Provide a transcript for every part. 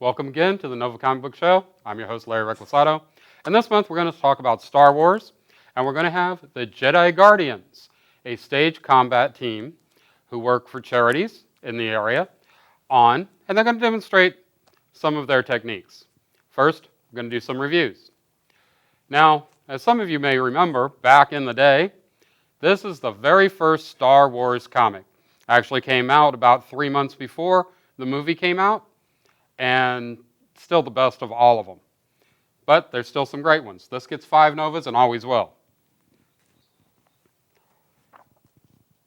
Welcome again to the Nova Comic Book Show. I'm your host, Larry Reclasato. And this month we're going to talk about Star Wars, and we're going to have the Jedi Guardians, a stage combat team who work for charities in the area and they're going to demonstrate some of their techniques. First, we're going to do some reviews. Now, as some of you may remember, back in the day, this is the very first Star Wars comic. Actually came out about 3 months before the movie came out, and still the best of all of them. But there's still some great ones. This gets 5 Novas and always will.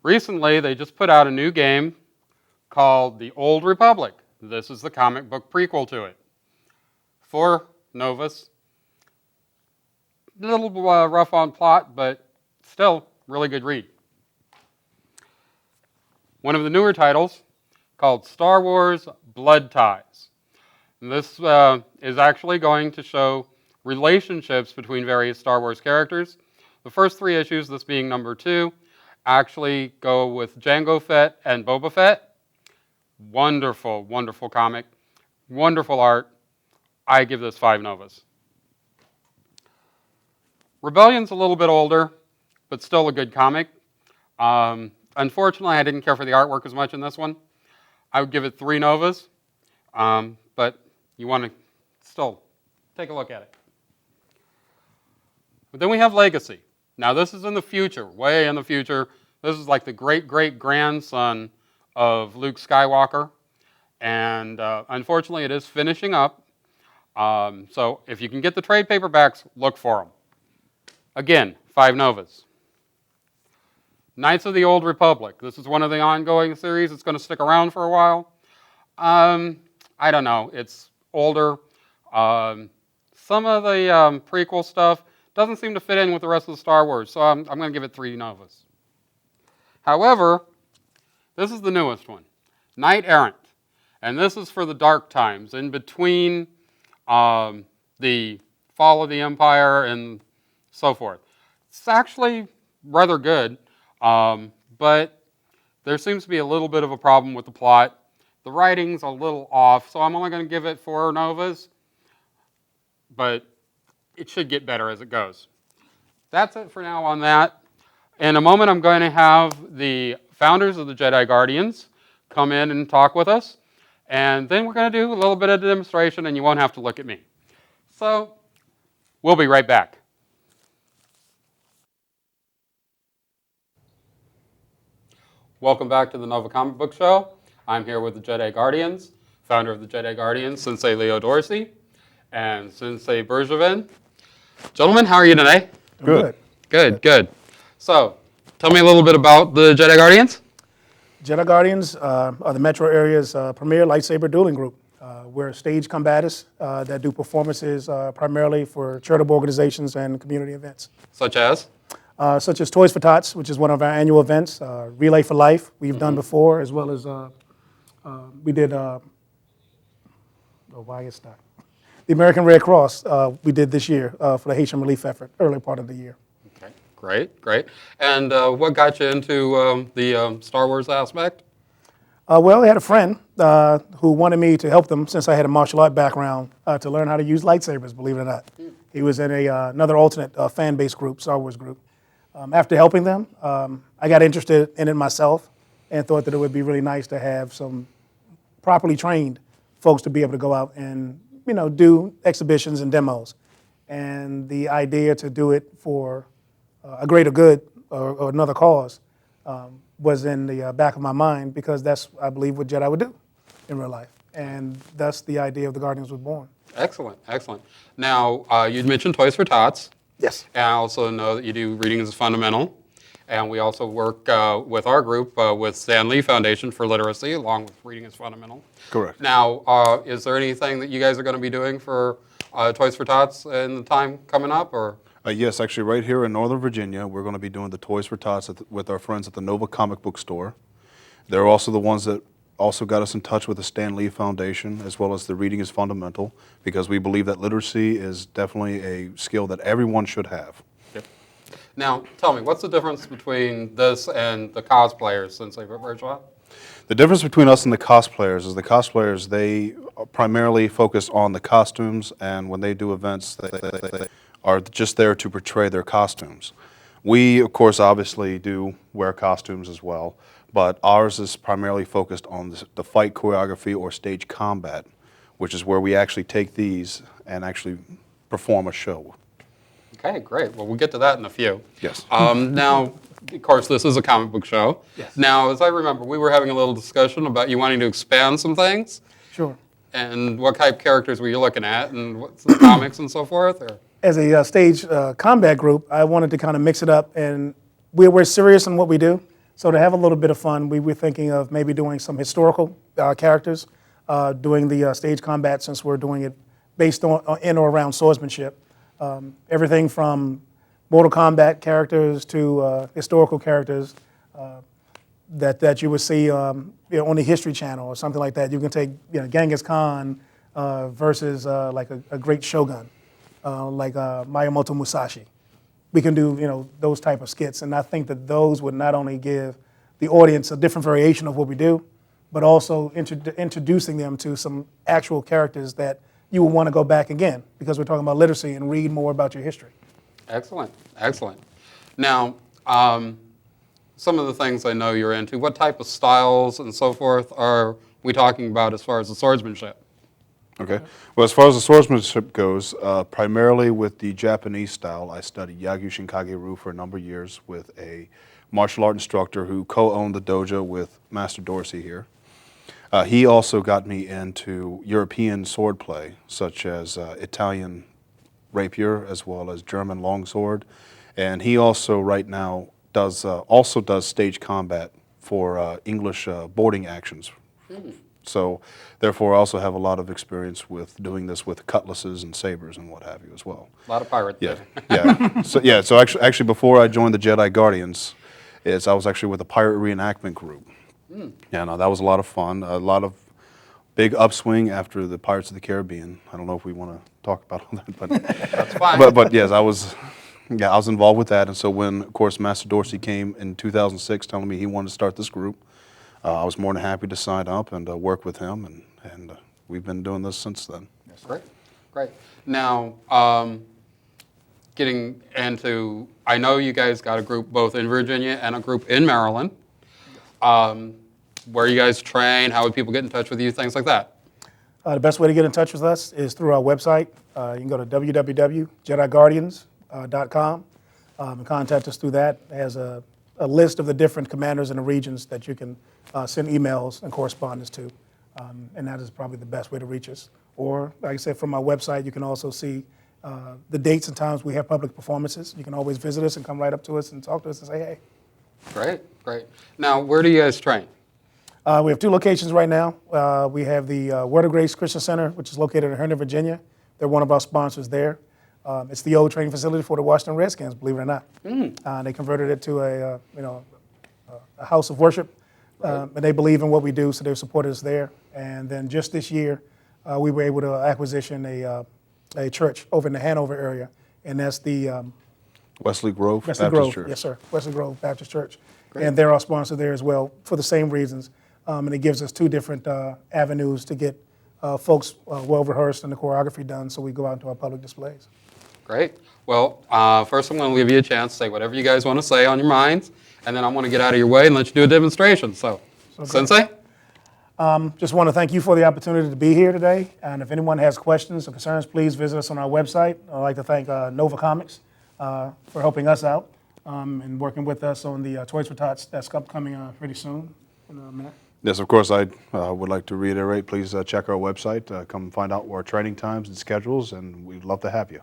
Recently, they just put out a new game called The Old Republic. This is the comic book prequel to it. 4 Novas. A little rough on plot, but still really good read. One of the newer titles called Star Wars Blood Ties. And this is actually going to show relationships between various Star Wars characters. The first 3 issues, this being number 2, actually go with Jango Fett and Boba Fett. Wonderful, wonderful comic. Wonderful art. I give this 5 Novas. Rebellion's a little bit older, but still a good comic. Unfortunately, I didn't care for the artwork as much in this one. I would give it 3 Novas, but you want to still take a look at it. But then we have Legacy. Now this is in the future, way in the future. This is like the great-great-grandson of Luke Skywalker. And unfortunately, it is finishing up. So if you can get the trade paperbacks, look for them. Again, 5 Novas. Knights of the Old Republic. This is one of the ongoing series. It's going to stick around for a while. I don't know. It's older. Some of the prequel stuff doesn't seem to fit in with the rest of the Star Wars, so I'm going to give it 3 Novas. However, this is the newest one, Knight Errant. And this is for the dark times, in between the fall of the Empire and so forth. It's actually rather good, but there seems to be a little bit of a problem with the plot. The writing's a little off, so I'm only going to give it 4 Novas, but it should get better as it goes. That's it for now on that. In a moment, I'm going to have the founders of the Jedi Guardians come in and talk with us, and then we're going to do a little bit of a demonstration, and you won't have to look at me. So, we'll be right back. Welcome back to the Nova Comic Book Show. I'm here with the Jedi Guardians, founder of the Jedi Guardians, Sensei Leo Dorsey, and Sensei Bergevin. Gentlemen, how are you today? Good. Good. So, tell me a little bit about the Jedi Guardians. Jedi Guardians are the metro area's premier lightsaber dueling group. We're stage combatists that do performances primarily for charitable organizations and community events. Such as? Such as Toys for Tots, which is one of our annual events, Relay for Life we've done before, as well as we did, the American Red Cross we did this year for the Haitian relief effort, early part of the year. Okay, great. And what got you into the Star Wars aspect? Well, I had a friend who wanted me to help them, since I had a martial art background, to learn how to use lightsabers, believe it or not. He was in another alternate fan-based group, Star Wars group. After helping them, I got interested in it myself and thought that it would be really nice to have some properly trained folks to be able to go out and, do exhibitions and demos. And the idea to do it for a greater good or another cause was in the back of my mind, because that's, I believe, what Jedi would do in real life. And thus the idea of the Guardians was born. Excellent. Now, you'd mentioned Toys for Tots. Yes. And I also know that you do Reading is Fundamental. And we also work with our group with Stan Lee Foundation for Literacy, along with Reading is Fundamental. Correct. Now, is there anything that you guys are going to be doing for Toys for Tots in the time coming up, or? Yes, actually, right here in Northern Virginia, we're going to be doing the Toys for Tots with our friends at the Nova Comic Book Store. They're also the ones that also got us in touch with the Stan Lee Foundation, as well as the Reading is Fundamental, because we believe that literacy is definitely a skill that everyone should have. Yep. Now, tell me, what's the difference between this and the cosplayers, Sensei Bergevin? The difference between us and the cosplayers is the cosplayers, they primarily focus on the costumes, and when they do events, they are just there to portray their costumes. We, of course, obviously do wear costumes as well, but ours is primarily focused on the fight choreography or stage combat, which is where we actually take these and actually perform a show. Okay, great. Well, we'll get to that in a few. Yes. Now, of course, this is a comic book show. Yes. Now, as I remember, we were having a little discussion about you wanting to expand some things. Sure. And what type of characters were you looking at, and what's the comics and so forth? Or? As a stage combat group, I wanted to kind of mix it up, and we're serious in what we do. So to have a little bit of fun, we were thinking of maybe doing some historical characters, doing the stage combat, since we're doing it based on in or around swordsmanship. Everything from Mortal Kombat characters to historical characters that you would see on the History Channel or something like that. You can take Genghis Khan versus like a great shogun, like Miyamoto Musashi. We can do those type of skits, and I think that those would not only give the audience a different variation of what we do, but also introducing them to some actual characters that you will want to go back again, because we're talking about literacy and read more about your history. Excellent, excellent. Now, some of the things I know you're into, what type of styles and so forth are we talking about as far as the swordsmanship? Okay. Well, as far as the swordsmanship goes, primarily with the Japanese style, I studied Yagyu Shinkage-ryu for a number of years with a martial art instructor who co-owned the dojo with Master Dorsey here. He also got me into European swordplay, such as Italian rapier as well as German longsword, and he also right now does stage combat for English boarding actions. So, therefore, I also have a lot of experience with doing this with cutlasses and sabers and what have you as well. A lot of pirates Yeah, there. yeah. So actually, before I joined the Jedi Guardians, I was actually with a pirate reenactment group. Yeah, no, that was a lot of fun. A lot of big upswing after the Pirates of the Caribbean. I don't know if we want to talk about all that, but That's fine. but yes, I was involved with that. And so when, of course, Master Dorsey came in 2006 telling me he wanted to start this group, I was more than happy to sign up and work with him, and we've been doing this since then. Great, great. Now, getting into, I know you guys got a group both in Virginia and a group in Maryland. Where you guys train, how would people get in touch with you, things like that? The best way to get in touch with us is through our website. You can go to www.jediguardians.com and contact us through that. It has a list of the different commanders in the regions that you can send emails and correspondence to, and that is probably the best way to reach us. Or, like I said, from our website, you can also see the dates and times we have public performances. You can always visit us and come right up to us and talk to us and say, hey. Great, great. Now, where do you guys train? We have two locations right now. We have the Word of Grace Christian Center, which is located in Herndon, Virginia. They're one of our sponsors there. It's the old training facility for the Washington Redskins, believe it or not. They converted it to a house of worship, and they believe in what we do, so they've supported us there. And then just this year, we were able to acquisition a church over in the Hanover area, and that's the Wesley Grove Wesley Baptist Grove, Church. yes, sir. Wesley Grove Baptist Church. Great. And they're our sponsor there as well for the same reasons. And it gives us two different avenues to get folks well rehearsed and the choreography done, so we go out into our public displays. Great. Well, first I'm going to give you a chance to say whatever you guys want to say on your minds, and then I'm going to get out of your way and let you do a demonstration. So Sensei? Just want to thank you for the opportunity to be here today. And if anyone has questions or concerns, please visit us on our website. I'd like to thank Nova Comics for helping us out and working with us on the Toys for Tots that's upcoming pretty soon. Matt? Yes, of course, I would like to reiterate, please check our website, come find out our training times and schedules, and we'd love to have you.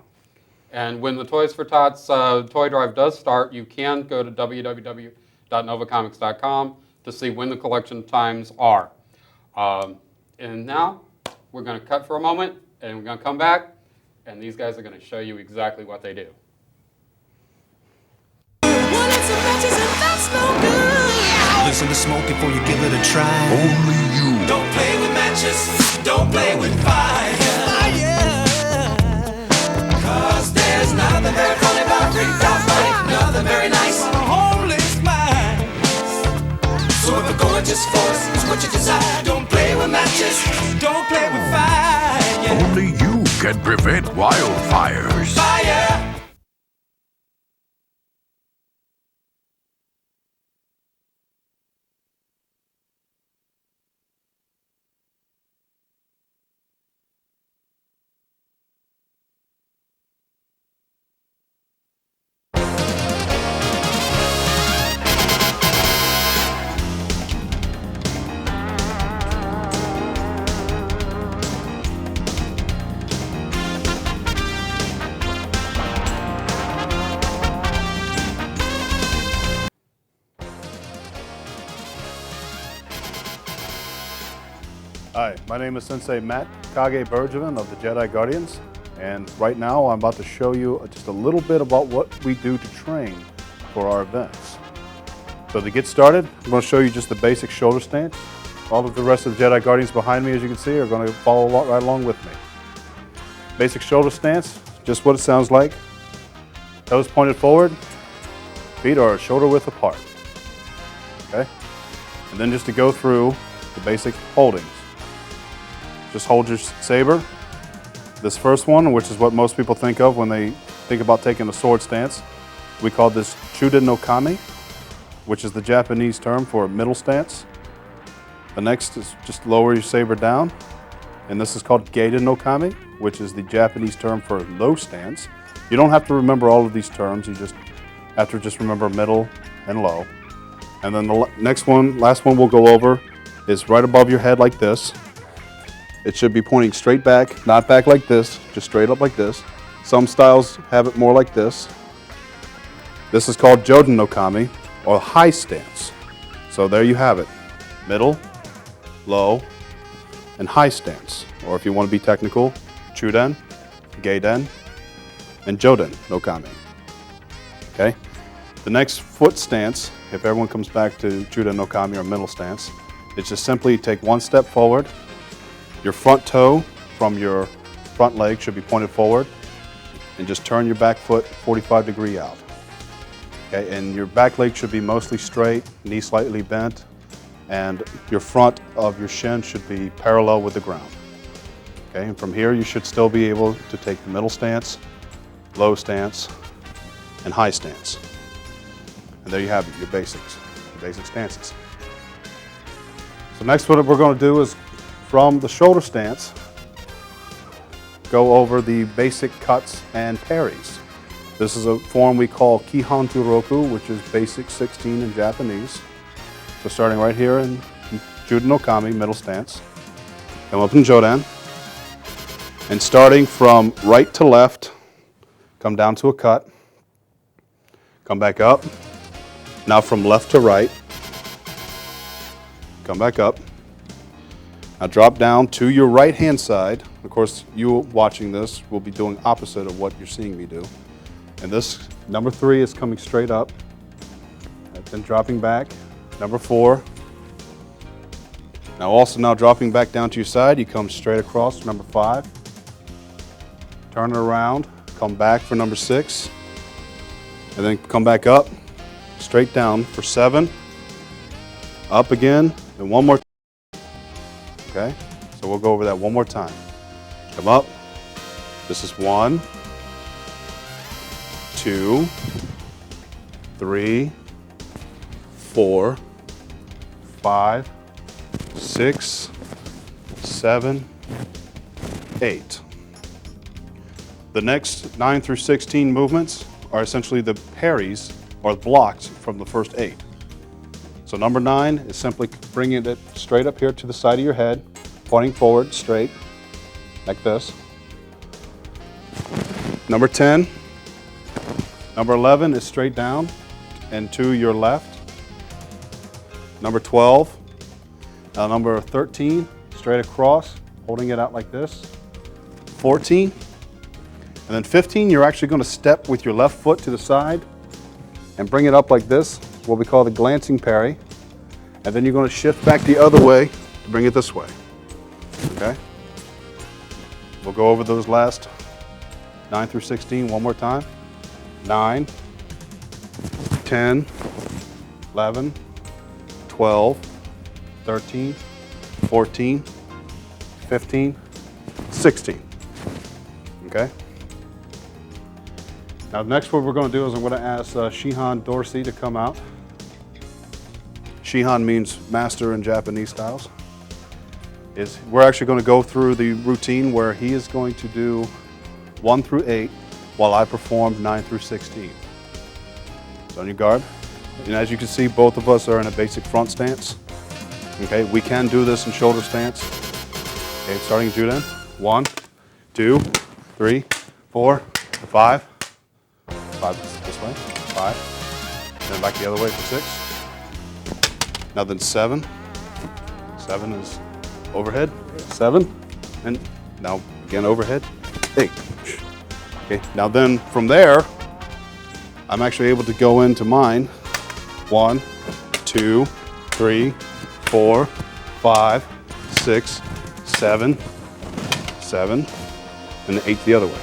And when the Toys for Tots toy drive does start, you can go to www.novacomics.com to see when the collection times are. And now we're going to cut for a moment, and we're going to come back, and these guys are going to show you exactly what they do. Listen to smoke before you give it a try. Only you. Don't play with matches, don't play with fire. Cause there's nothing very funny about freaked out money, nothing very nice on a homeless mind. So if we're going or just force. It's what you desire. Don't play with matches. Don't play with fire. Yeah. Only you can prevent wildfires. Fire. Hi, my name is Sensei Matt Kage Bergevin of the Jedi Guardians, and right now I'm about to show you just a little bit about what we do to train for our events. So to get started, I'm going to show you just the basic shoulder stance. All of the rest of the Jedi Guardians behind me, as you can see, are going to follow right along with me. Basic shoulder stance, just what it sounds like. Toes pointed forward, feet are shoulder width apart. Okay? And then just to go through the basic holdings. Just hold your saber. This first one, which is what most people think of when they think about taking a sword stance, we call this Chuden no Kami, which is the Japanese term for middle stance. The next is just lower your saber down, and this is called Geiden no Kami, which is the Japanese term for low stance. You don't have to remember all of these terms, you just have to just remember middle and low. And then the next one, last one we'll go over, is right above your head like this. It should be pointing straight back, not back like this, just straight up like this. Some styles have it more like this. This is called Joden no Kami, or high stance. So there you have it. Middle, low, and high stance. Or if you want to be technical, Chuden, Geiden, and Joden no Kami. Okay? The next foot stance, if everyone comes back to Chuden no Kami or middle stance, it's just simply take one step forward. Your front toe from your front leg should be pointed forward, and just turn your back foot 45-degree out. Okay, and your back leg should be mostly straight, knee slightly bent, and your front of your shin should be parallel with the ground. Okay, and from here you should still be able to take the middle stance, low stance, and high stance. And there you have it, your basics, your basic stances. So next what we're going to do is, from the shoulder stance, go over the basic cuts and parries. This is a form we call Kihan Juroku, which is basic 16 in Japanese. So starting right here in Chuden no Kami, middle stance, come up in Joden, and starting from right to left, come down to a cut, come back up, now from left to right, come back up. Now drop down to your right hand side. Of course, you watching this will be doing opposite of what you're seeing me do. And this, number 3 is coming straight up, and then dropping back. Number 4. Now dropping back down to your side, you come straight across, number 5. Turn it around, come back for number 6. And then come back up, straight down for 7. Up again, and one more time. Okay, so we'll go over that one more time. Come up. This is 1, 2, 3, 4, 5, 6, 7, 8. The next 9 through 16 movements are essentially the parries or blocks from the first 8. So number 9 is simply bringing it straight up here to the side of your head, pointing forward straight, like this. Number 10, number 11 is straight down and to your left. Number 12, now number 13, straight across, holding it out like this. 14, and then 15, you're actually going to step with your left foot to the side and bring it up like this, what we call the glancing parry. And then you're going to shift back the other way to bring it this way. Okay? We'll go over those last 9 through 16 one more time. 9, 10, 11, 12, 13, 14, 15, 16. Okay? Now next what we're going to do is I'm going to ask Shihan Dorsey to come out. Shihan means master in Japanese styles. We're actually going to go through the routine where he is going to do 1 through 8 while I perform 9 through 16. So on your guard. And as you can see, both of us are in a basic front stance. Okay, we can do this in shoulder stance. Okay, starting Juden. 1, 2, 3, 4, 5. 5 this way. 5. Then back the other way for 6. Now then 7. 7 is overhead. 7. And now again overhead. 8. Okay, now then from there, I'm actually able to go into mine. 1, 2, 3, 4, 5, 6, 7, 7, and 8 the other way.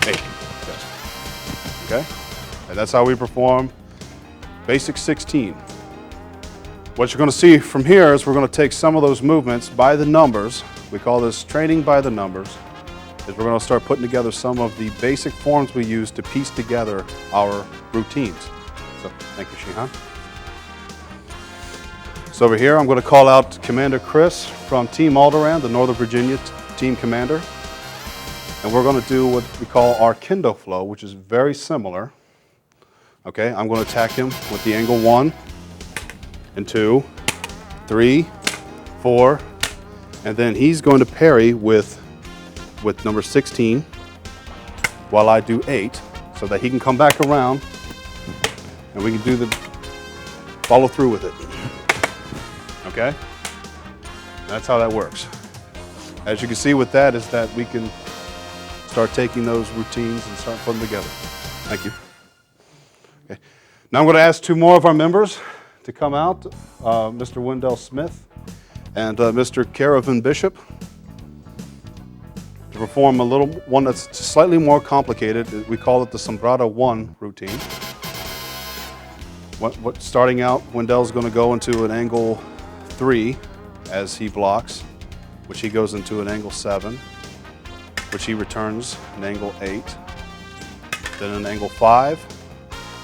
8. Yes. Okay? And that's how we perform basic 16. What you're going to see from here is we're going to take some of those movements by the numbers. We call this training by the numbers. Is we're going to start putting together some of the basic forms we use to piece together our routines. So, thank you, Shihan. So over here, I'm going to call out Commander Chris from Team Alderaan, the Northern Virginia team commander. And we're going to do what we call our kendo flow, which is very similar. Okay, I'm going to attack him with the angle 1 and 2, 3, 4, and then he's going to parry with number 16 while I do 8 so that he can come back around and we can do the follow through with it. Okay? That's how that works. As you can see with that is that we can start taking those routines and start putting them together. Thank you. Okay. Now I'm going to ask 2 more of our members to come out, Mr. Wendell Smith and Mr. Caravan Bishop, to perform a little one that's slightly more complicated. We call it the Sombrada 1 routine. Starting out, Wendell's going to go into an angle 3 as he blocks, which he goes into an angle 7, which he returns an angle 8, then an angle 5,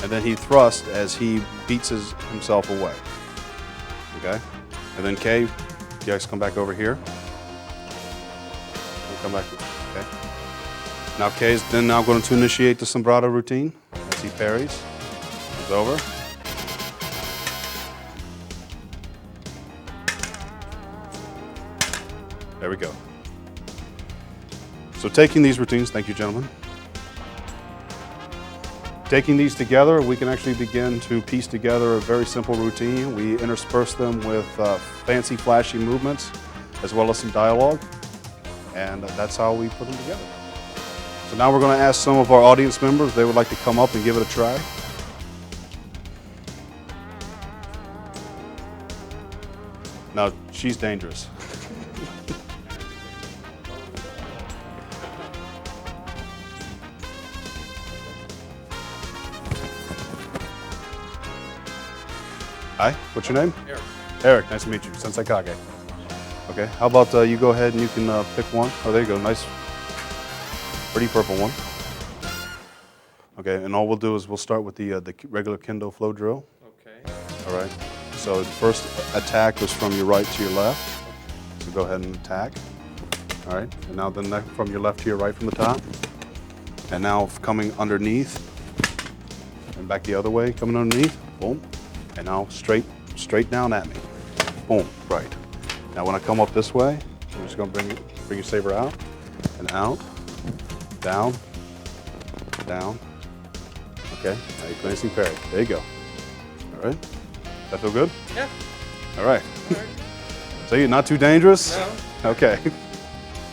and then he thrusts as he beats himself away. Okay? And then Kay, you guys come back over here. Come back. Okay. Now Kay's then now going to initiate the Sombrada routine as he parries. Comes over. There we go. So taking these routines, thank you, gentlemen. Taking these together, we can actually begin to piece together a very simple routine. We intersperse them with fancy, flashy movements, as well as some dialogue. And that's how we put them together. So now we're going to ask some of our audience members if they would like to come up and give it a try. Now, she's dangerous. Hi, what's your name? Eric. Eric, nice to meet you. Sensei Kage. Okay, how about you go ahead and you can pick one. Oh, there you go, nice, pretty purple one. Okay, and all we'll do is we'll start with the regular kendo flow drill. Okay. All right, so the first attack was from your right to your left. So go ahead and attack. All right, and now the next from your left to your right from the top. And now coming underneath, and back the other way, coming underneath, boom. And now straight down at me, boom, right. Now when I come up this way, I'm just gonna bring your saber out, and out, down, down. Okay, now you place and parry. There you go. All right, that feel good? Yeah. All right. All right. So you're not too dangerous? No. Okay,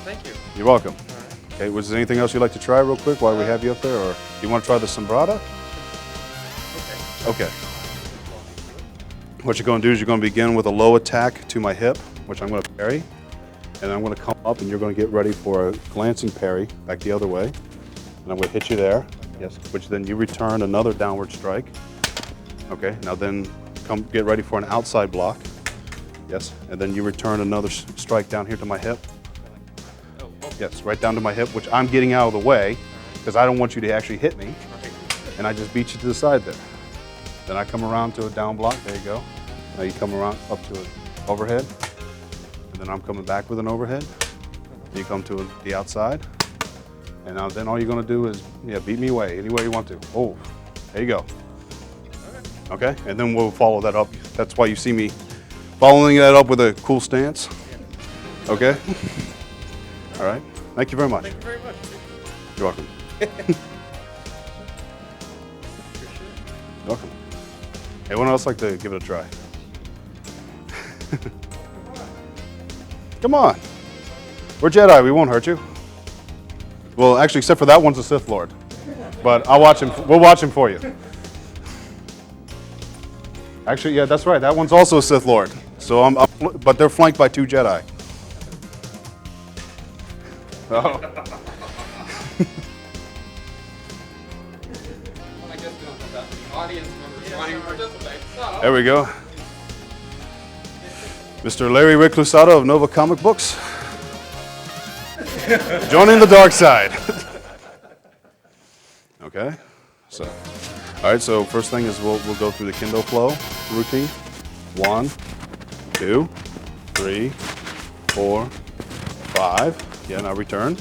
Thank you. you're welcome. All right. Okay, was there anything else you'd like to try real quick while we have you up there, or you wanna try the Sombrada? Okay. Okay. What you're going to do is you're going to begin with a low attack to my hip, which I'm going to parry. And I'm going to come up and you're going to get ready for a glancing parry back the other way. And I'm going to hit you there, yes, which then you return another downward strike. Okay, now then get ready for an outside block, Yes, and then you return another strike down here to my hip. Yes, right down to my hip, which I'm getting out of the way because I don't want you to actually hit me. And I just beat you to the side there. Then I come around to a down block. There you go. Now you come around up to an overhead. And then I'm coming back with an overhead. You come to the outside. And now then all you're going to do is beat me away any way you want to. Oh, there you go. Okay, and then we'll follow that up. That's why you see me following that up with a cool stance. Okay? All right. Thank you very much. Thank you very much. You're welcome. You're welcome. Anyone else like to give it a try? Come on. We're Jedi. We won't hurt you. Well, actually, except for that one's a Sith Lord. But I'll watch him. We'll watch him for you. Actually, yeah, that's right. That one's also a Sith Lord. So but they're flanked by 2 Jedi. Oh. Well, I guess we don't have that many audience members wanting to participate. So. There we go. Mr. Larry Reclusado of Nova Comic Books. Joining the dark side. Okay. So, all right. So first thing is we'll go through the Kendo flow routine. 1, 2, 3, 4, 5. Yeah. Now return.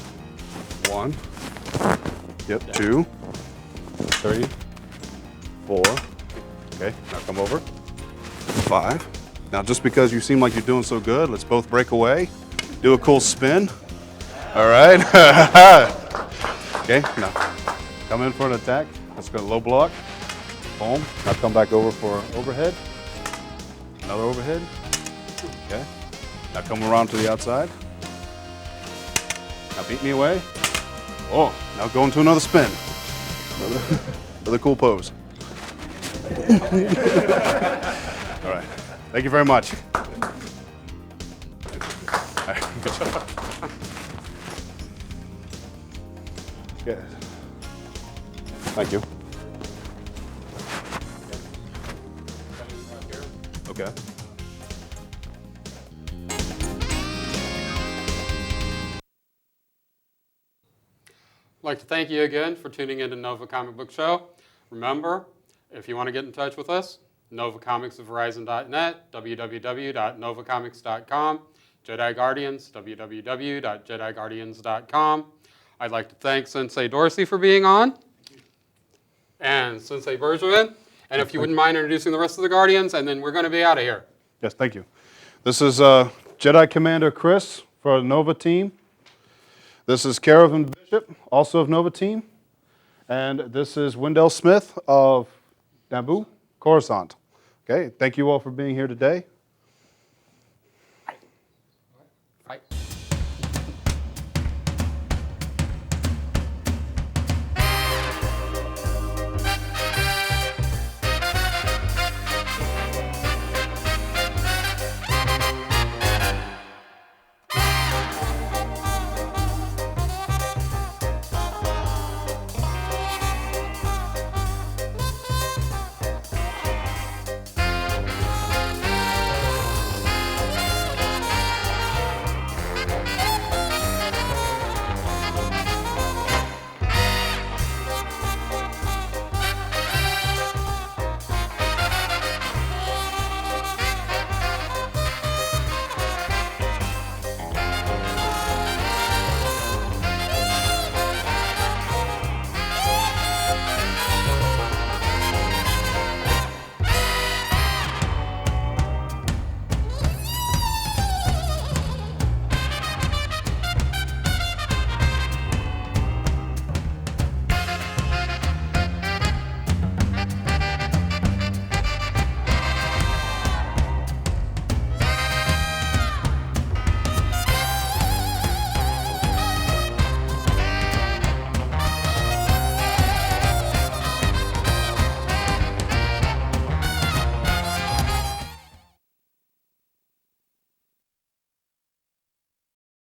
1. Yep. 2, 3, 4. Okay. Now come over. 5. Now just because you seem like you're doing so good, let's both break away. Do a cool spin. All right. Okay. Now come in for an attack. Let's go low block. Boom. Now come back over for overhead. Another overhead. Okay. Now come around to the outside. Now beat me away. Oh, now go into another spin. Another cool pose. All right. Thank you very much. All right. Good job. Good. Thank you. Okay. I'd like to thank you again for tuning in to Nova Comic Book Show. Remember, if you want to get in touch with us, NovaComicsOfHorizon.net, www.novacomics.com, Jedi Guardians, www.jediguardians.com. I'd like to thank Sensei Dorsey for being on, and Sensei Bergevin. And if you wouldn't mind introducing the rest of the Guardians, and then we're going to be out of here. Yes, thank you. This is Jedi Commander Chris for the Nova team. This is Caravan Bishop, also of Nova team. And this is Wendell Smith of Naboo, Coruscant. Okay, thank you all for being here today.